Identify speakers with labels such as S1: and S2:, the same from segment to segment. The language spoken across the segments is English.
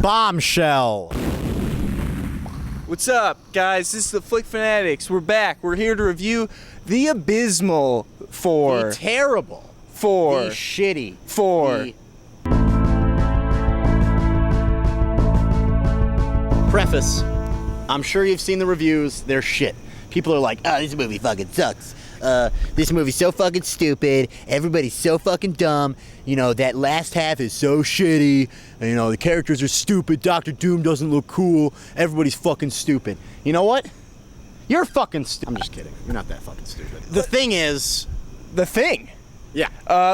S1: Bombshell.
S2: What's up, guys? This is the Flick Fanatics. We're back. We're here to review the abysmal
S1: The terrible. The shitty. Preface. I'm sure you've seen the reviews. They're shit. People are like, oh, this movie fucking sucks. This movie's so fucking stupid. Everybody's so fucking dumb. You know, that last half is so shitty. And, you know, the characters are stupid. Dr. Doom doesn't look cool. Everybody's fucking stupid. You know what? You're fucking stupid. I'm just kidding. You're not that fucking stupid. The thing is...
S2: The Thing.
S1: Yeah.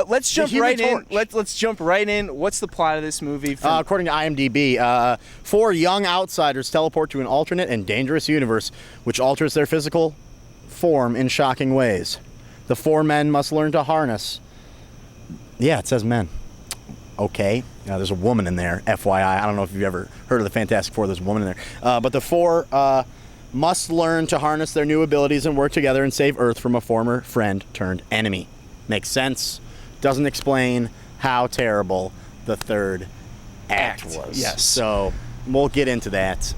S2: Let's jump right in. Let's jump right in. What's the plot of this movie?
S1: According to IMDb, 4 young outsiders teleport to an alternate and dangerous universe, which alters their physical form in shocking ways. The 4 men must learn to harness. Yeah, it says men. Okay. There's a woman in there, FYI. I don't know if you've ever heard of the Fantastic Four. There's a woman in there. But the 4 must learn to harness their new abilities and work together and save Earth from a former friend turned enemy. Makes sense. Doesn't explain how terrible the third act was.
S2: Yes.
S1: So we'll get into that.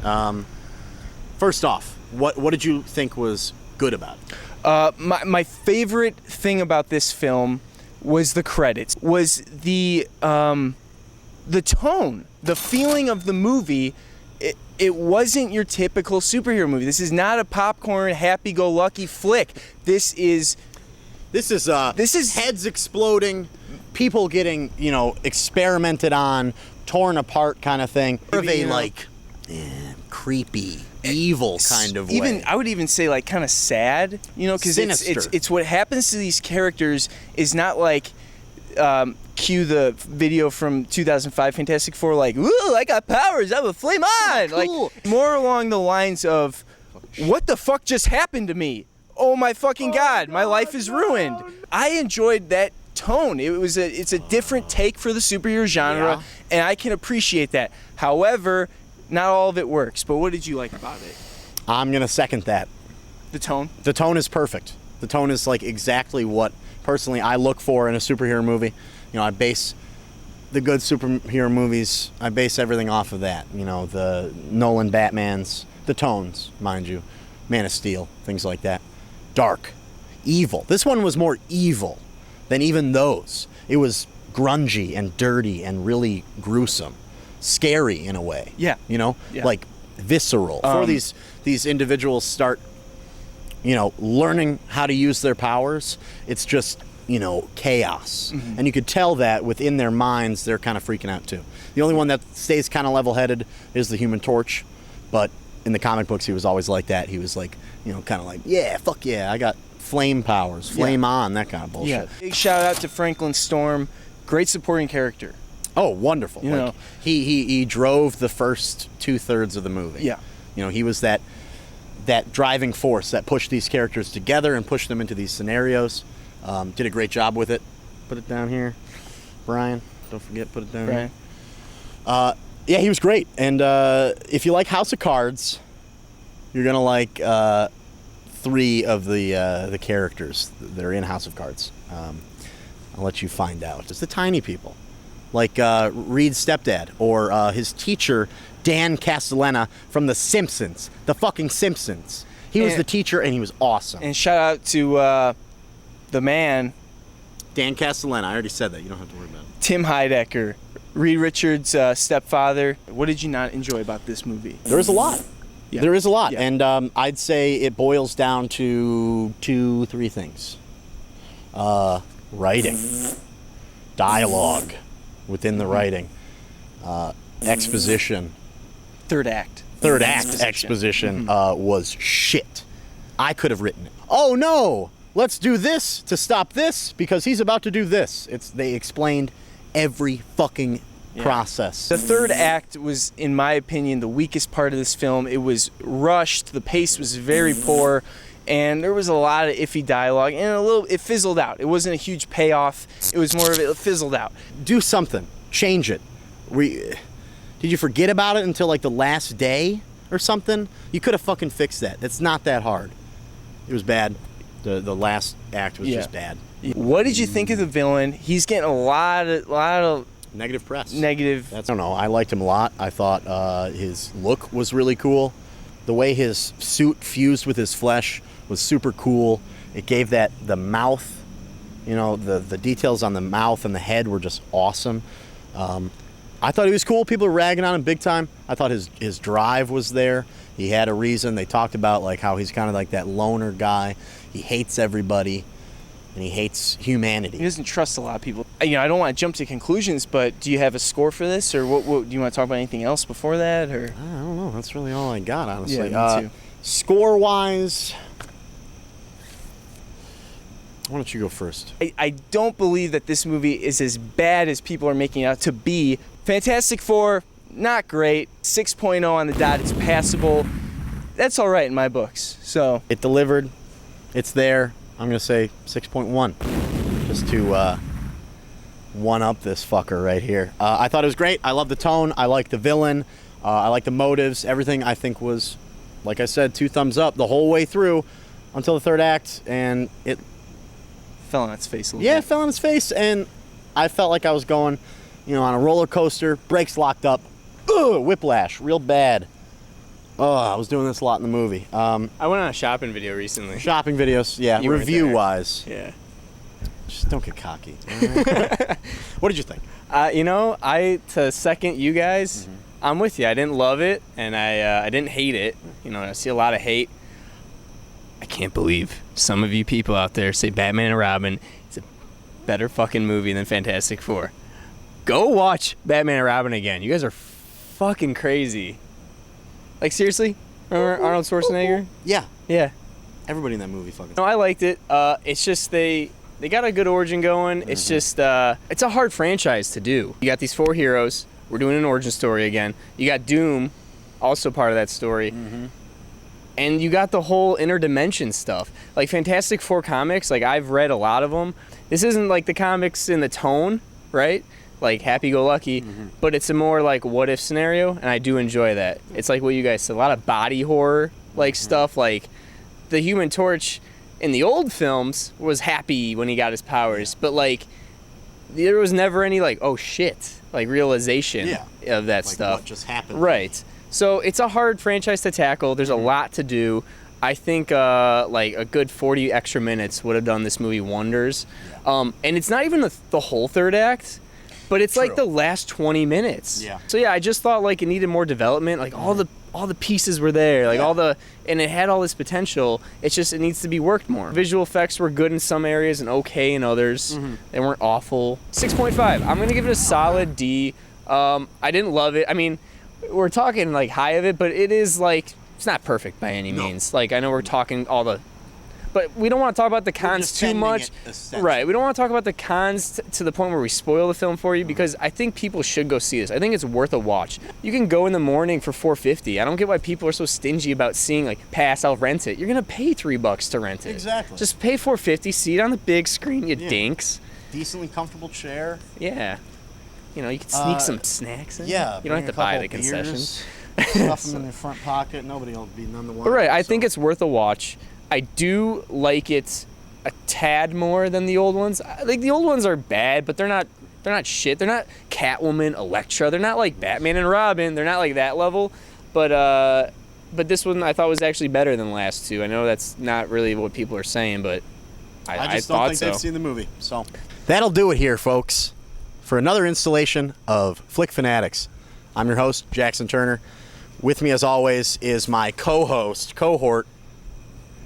S1: First off, what did you think was good about it?
S2: My favorite thing about this film was the credits. Was the tone, the feeling of the movie. It wasn't your typical superhero movie. This is not a popcorn, happy-go-lucky flick. This is
S1: heads exploding, people getting, experimented on, torn apart kind of thing. Of a creepy, evil kind of way.
S2: I would even say like kind of sad, because it's what happens to these characters is not like cue the video from 2005 Fantastic Four like, ooh, I got powers, I'm a flame on. Cool. Like more along the lines of what the fuck just happened to me? Oh my fucking God, my life is ruined. I enjoyed that tone. It's a different take for the superhero genre, and I can appreciate that. However, not all of it works. But what did you like about it?
S1: I'm gonna second that.
S2: The tone? The
S1: tone is perfect. The tone is like exactly what personally I look for in a superhero movie. I base the good superhero movies, I base everything off of that. The Nolan Batmans, the tones, mind you, Man of Steel, things like that. Dark, evil. This one was more evil than even those. It was grungy and dirty and really gruesome, scary in a way.
S2: Yeah.
S1: Like visceral. Before these individuals start, learning how to use their powers, it's just, chaos. Mm-hmm. And you could tell that within their minds, they're kind of freaking out too. The only one that stays kind of level-headed is the Human Torch, but in the comic books, he was always like that. He was like, kind of like, yeah, fuck yeah, I got flame powers, flame on, that kind of bullshit. Yeah.
S2: Big shout out to Franklin Storm, great supporting character.
S1: Oh, wonderful. He drove the first 2/3 of the movie.
S2: Yeah.
S1: He was that driving force that pushed these characters together and pushed them into these scenarios. Did a great job with it. Put it down here. Brian, don't forget, put it down here. Yeah, he was great. And if you like House of Cards, you're going to like 3 of the characters that are in House of Cards. I'll let you find out. It's the tiny people. Like Reed's stepdad or his teacher, Dan Castellaneta from The Simpsons. The fucking Simpsons. He was the teacher and he was awesome.
S2: And shout out to the man.
S1: Dan Castellaneta. I already said that. You don't have to worry about it.
S2: Tim Heidecker. Reed Richards' stepfather. What did you not enjoy about this movie?
S1: There is a lot. Yeah. There is a lot.
S2: Yeah.
S1: And I'd say it boils down to 2-3 things. Writing. Dialogue within the writing. Exposition.
S2: Third act exposition was shit. I could have written it. Oh no! Let's do this to stop this because he's about to do this. They explained every fucking process. The third act was, in my opinion, the weakest part of this film. It was rushed, the pace was very poor, and there was a lot of iffy dialogue, and it fizzled out. It wasn't a huge payoff. It was more of it fizzled out.
S1: Do something. Change it. Did you forget about it until like the last day or something? You could have fucking fixed that. It's not that hard. It was bad. The last act was just bad.
S2: What did you think of the villain? He's getting a lot of
S1: Negative press.
S2: Negative.
S1: I don't know. I liked him a lot. I thought his look was really cool. The way his suit fused with his flesh was super cool. It gave the mouth, you know, the details on the mouth and the head were just awesome. I thought he was cool. People were ragging on him big time. I thought his drive was there. He had a reason. They talked about like how he's kind of like that loner guy. He hates everybody, and he hates humanity.
S2: He doesn't trust a lot of people. You know, I don't want to jump to conclusions, but do you have a score for this, or what do you want to talk about anything else before that, or?
S1: I don't know. That's really all I got, honestly.
S2: Yeah, me too.
S1: Score-wise, why don't you go first?
S2: I don't believe that this movie is as bad as people are making it out to be. Fantastic Four, not great. 6.0 on the dot. It's passable. That's all right in my books. So
S1: it delivered. It's there. I'm gonna say 6.1, just to one-up this fucker right here. I thought it was great. I love the tone. I like the villain. I like the motives. Everything I think was, like I said, 2 thumbs up the whole way through until the third act, and it
S2: fell on its face a little bit.
S1: Yeah, it fell on its face, and I felt like I was going, you know, on a roller coaster, brakes locked up, whiplash, real bad. I was doing this a lot in the movie.
S3: I went on a shopping video recently.
S1: Shopping videos, yeah, review-wise.
S3: Yeah.
S1: Just don't get cocky. Right? What did you think?
S3: You know, to second you guys, I'm with you. I didn't love it, and I didn't hate it. You know, I see a lot of hate. I can't believe some of you people out there say Batman and Robin is a better fucking movie than Fantastic Four. Go watch Batman and Robin again. You guys are fucking crazy. Like, seriously? Remember Arnold Schwarzenegger?
S1: Yeah.
S3: Yeah.
S1: Everybody in that movie fucking.
S3: No, I liked it. It's just they got a good origin going. It's just it's a hard franchise to do. You got these 4 heroes. We're doing an origin story again. You got Doom, also part of that story. And you got the whole interdimension stuff. Like Fantastic Four comics, like I've read a lot of them. This isn't like the comics in the tone, right? Like happy-go-lucky, but it's a more like what-if scenario, and I do enjoy that. It's like what you guys said, a lot of body horror like stuff. Like the Human Torch in the old films was happy when he got his powers, but like there was never any like, oh shit, like realization of that
S1: like
S3: stuff.
S1: What just happened?
S3: Right. So it's a hard franchise to tackle. There's a lot to do. I think like a good 40 extra minutes would have done this movie wonders. And it's not even the whole third act, but it's like the last 20 minutes.
S1: Yeah.
S3: So yeah, I just thought like it needed more development. Like all the pieces were there. Like and it had all this potential. It's just it needs to be worked more. Visual effects were good in some areas and okay in others. They weren't awful. 6.5. I'm gonna give it a solid D. I didn't love it. I mean, we're talking like high of it, but it is like it's not perfect by any means. Like I know we're talking but we don't want to talk about the cons too much. Right. We don't want to talk about the cons to the point where we spoil the film for you, because I think people should go see this. I think it's worth a watch. You can go in the morning for $4.50. I don't get why people are so stingy about seeing like pass, I'll rent it. You're going to pay $3 to rent it.
S1: Exactly.
S3: Just pay $4.50, see it on the big screen, you dinks.
S1: Decently comfortable chair.
S3: Yeah. You know, you can sneak some snacks in.
S1: Yeah.
S3: You don't have to buy the concessions.
S1: Stuff them in your front pocket. Nobody will be none the wiser.
S3: Right. I think it's worth a watch. I do like it a tad more than the old ones. Like the old ones are bad, but they're not shit. They're not Catwoman, Elektra. They're not like Batman and Robin. They're not like that level. But this one I thought was actually better than the last 2. I know that's not really what people are saying, but I
S1: just
S3: thought
S1: don't think
S3: so.
S1: they've seen the movie. So that'll do it here, folks, for another installation of Flick Fanatics. I'm your host, Jackson Turner. With me, as always, is my cohort.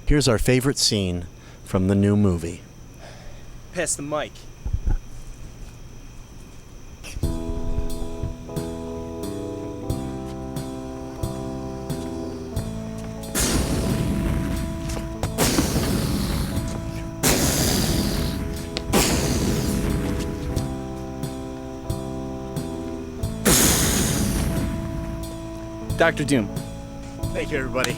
S1: Here's our favorite scene from the new movie.
S2: Pass the mic. Dr. Doom.
S1: Thank you, everybody.